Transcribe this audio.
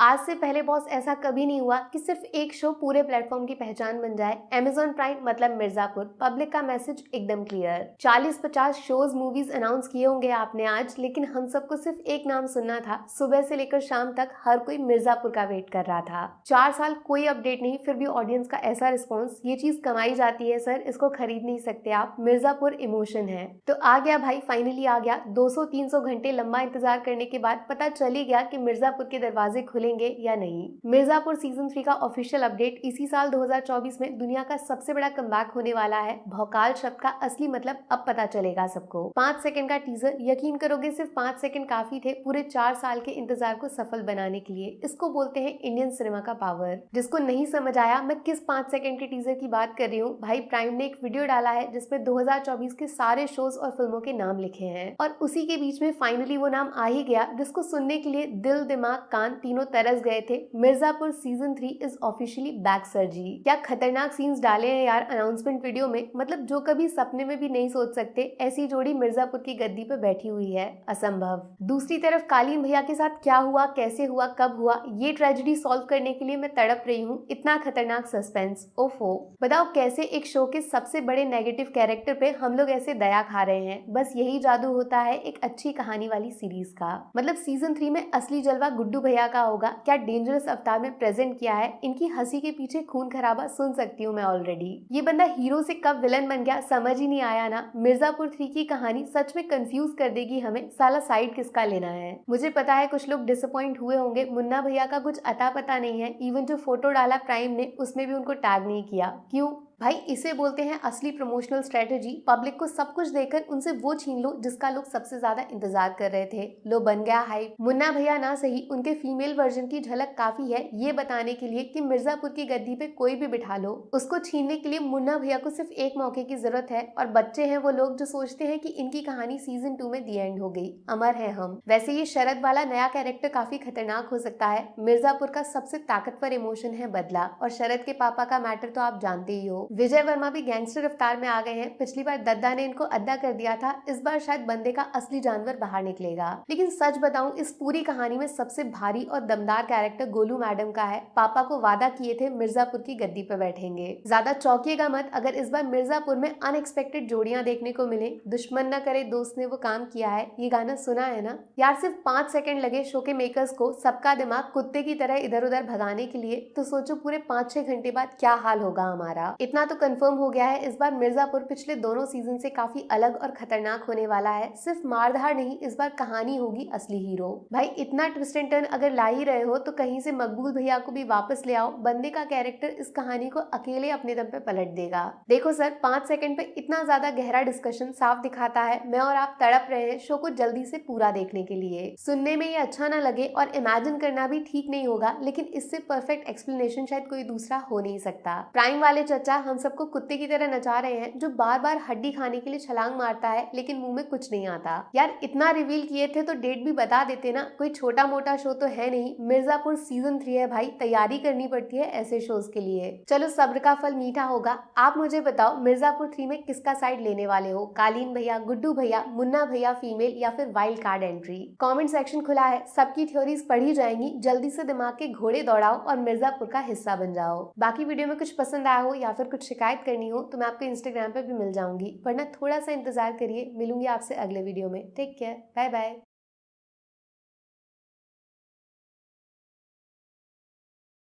आज से पहले बॉस ऐसा कभी नहीं हुआ कि सिर्फ एक शो पूरे प्लेटफॉर्म की पहचान बन जाए। Amazon प्राइम मतलब मिर्जापुर, पब्लिक का मैसेज एकदम क्लियर। 40-50 शोज मूवीज अनाउंस किए होंगे आपने आज, लेकिन हम सबको सिर्फ एक नाम सुनना था। सुबह से लेकर शाम तक हर कोई मिर्जापुर का वेट कर रहा था। 4 साल कोई अपडेट नहीं, फिर भी ऑडियंस का ऐसा रिस्पॉन्स, ये चीज कमाई जाती है सर, इसको खरीद नहीं सकते आप। मिर्जापुर इमोशन है। तो आ गया भाई, फाइनली आ गया। 200-300 घंटे लंबा इंतजार करने के बाद पता चल ही गया कि मिर्जापुर के दरवाजे खुलेंगे या नहीं। मिर्जापुर सीजन 3 का ऑफिशियल अपडेट, इसी साल 2024 में दुनिया का सबसे बड़ा कमबैक होने वाला है। भौकाल शब्द का असली मतलब अब पता चलेगा सबको। 5 सेकंड का टीजर, यकीन करोगे सिर्फ 5 सेकंड काफी थे पूरे 4 साल के इंतजार को सफल बनाने के लिए। इसको बोलते हैं इंडियन सिनेमा का पावर। जिसको नहीं समझ आया मैं किस 5 सेकंड के टीजर की बात कर रही हूँ, भाई प्राइम ने एक वीडियो डाला है जिसपे 2024 के सारे शोज और फिल्मों के नाम लिखे हैं, और उसी के बीच में फाइनली वो नाम आ ही गया जिसको सुनने के लिए दिल दिमाग कान तीनों तरस गए थे। Mirzapur season 3 is officially back sir ji. क्या खतरनाक सीन्स डाले हैं यार अनाउंसमेंट वीडियो में, मतलब जो कभी सपने में भी नहीं सोच सकते ऐसी जोड़ी मिर्जापुर की गद्दी पे बैठी हुई है, असंभव। दूसरी तरफ कालीन भैया के साथ क्या हुआ, कैसे हुआ, कब हुआ, ये ट्रेजेडी सॉल्व करने के लिए मैं तड़प रही हूँ। इतना खतरनाक सस्पेंस, ओफो। बताओ कैसे एक शो के सबसे बड़े नेगेटिव कैरेक्टर पे हम लोग ऐसे दया खा रहे हैं। बस यही जादू होता है एक अच्छी कहानी वाली सीरीज का। मतलब सीजन 3 में असली जलवा गुड्डू भैया का होगा। क्या डेंजरस अवतार में प्रेजेंट किया है। इनकी हंसी के पीछे खून खराबा सुन सकती हूँ मैं ऑलरेडी। ये बंदा हीरो से कब विलन बन गया समझ ही नहीं आया ना। मिर्जापुर 3 की कहानी सच में कंफ्यूज कर देगी हमें। साला साइड किसका लेना है। मुझे पता है कुछ लोग डिसअपॉइंट हुए होंगे, मुन्ना भैया का कुछ अता पता नहीं है। इवन जो फोटो डाला प्राइम ने उसमें भी उनको टैग नहीं किया। क्यों भाई, इसे बोलते हैं असली प्रमोशनल स्ट्रेटेजी। पब्लिक को सब कुछ देकर उनसे वो छीन लो जिसका लोग सबसे ज्यादा इंतजार कर रहे थे। लो बन गया हाइप। मुन्ना भैया ना सही, उनके फीमेल वर्जन की झलक काफी है ये बताने के लिए कि मिर्जापुर की गद्दी पे कोई भी बिठा लो। उसको छीनने के लिए मुन्ना भैया को सिर्फ एक मौके की जरूरत है, और बच्चे हैं वो लोग जो सोचते हैं कि इनकी कहानी सीजन 2 में दी एंड हो गई। अमर है हम। वैसे ये शरद वाला नया कैरेक्टर काफी खतरनाक हो सकता है। मिर्जापुर का सबसे ताकतवर इमोशन है बदला, और शरद के पापा का मैटर तो आप जानते ही हो। विजय वर्मा भी गैंगस्टर अवतार में आ गए हैं। पिछली बार दद्दा ने इनको अद्दा कर दिया था, इस बार शायद बंदे का असली जानवर बाहर निकलेगा। लेकिन सच बताऊं, इस पूरी कहानी में सबसे भारी और दमदार कैरेक्टर गोलू मैडम का है। पापा को वादा किए थे मिर्जापुर की गद्दी पर बैठेंगे। ज्यादा चौंकिएगा मत अगर इस बार मिर्जापुर में अनएक्सपेक्टेड जोड़ियां देखने को मिले। दुश्मन न करे दोस्त ने वो काम किया है, ये गाना सुना है ना यार। सिर्फ 5 सेकंड लगे शो के मेकर्स को सबका दिमाग कुत्ते की तरह इधर उधर भगाने के लिए, तो सोचो पूरे 5-6 घंटे बाद क्या हाल होगा हमारा। इतना तो कंफर्म हो गया है, इस बार मिर्जापुर पिछले दोनों सीजन से काफी अलग और खतरनाक होने वाला है। सिर्फ मारधार नहीं, इस बार कहानी होगी असली हीरो। भाई इतना ट्विस्ट एंड टर्न अगर ला ही रहे हो तो कहीं से मकबूल भैया को भी वापस ले आओ। बंदे का कैरेक्टर इस कहानी को अकेले अपने दम पे पलट देगा। देखो सर, 5 सेकंड पे इतना ज्यादा गहरा डिस्कशन साफ दिखाता है मैं और आप तड़प रहे हैं शो को जल्दी से पूरा देखने के लिए। सुनने में ये अच्छा ना लगे और इमेजिन करना भी ठीक नहीं होगा, लेकिन इससे परफेक्ट एक्सप्लेनेशन शायद कोई दूसरा हो नहीं सकता। प्राइम वाले चचा हम सबको कुत्ते की तरह नचा रहे हैं, जो बार बार हड्डी खाने के लिए छलांग मारता है लेकिन मुंह में कुछ नहीं आता। यार इतना रिवील किए थे तो डेट भी बता देते ना, कोई छोटा मोटा शो तो है नहीं। मिर्जापुर सीजन 3 है भाई, तैयारी करनी पड़ती है ऐसे शोज के लिए। चलो सब्र का फल मीठा होगा। आप मुझे बताओ मिर्जापुर 3 में किसका साइड लेने वाले हो। कालीन भैया, गुड्डू भैया, मुन्ना भैया फीमेल, या फिर wild card entry. Comment section खुला है, सबकी थ्योरीज पढ़ी जाएंगी। जल्दी से दिमाग के घोड़े दौड़ाओ और मिर्जापुर का हिस्सा बन जाओ। बाकी वीडियो में कुछ पसंद आया हो या फिर कुछ शिकायत करनी हो तो मैं आपको इंस्टाग्राम पे भी मिल जाऊंगी, वरना थोड़ा सा इंतजार करिए। मिलूंगी आपसे अगले वीडियो में। Take care, bye bye.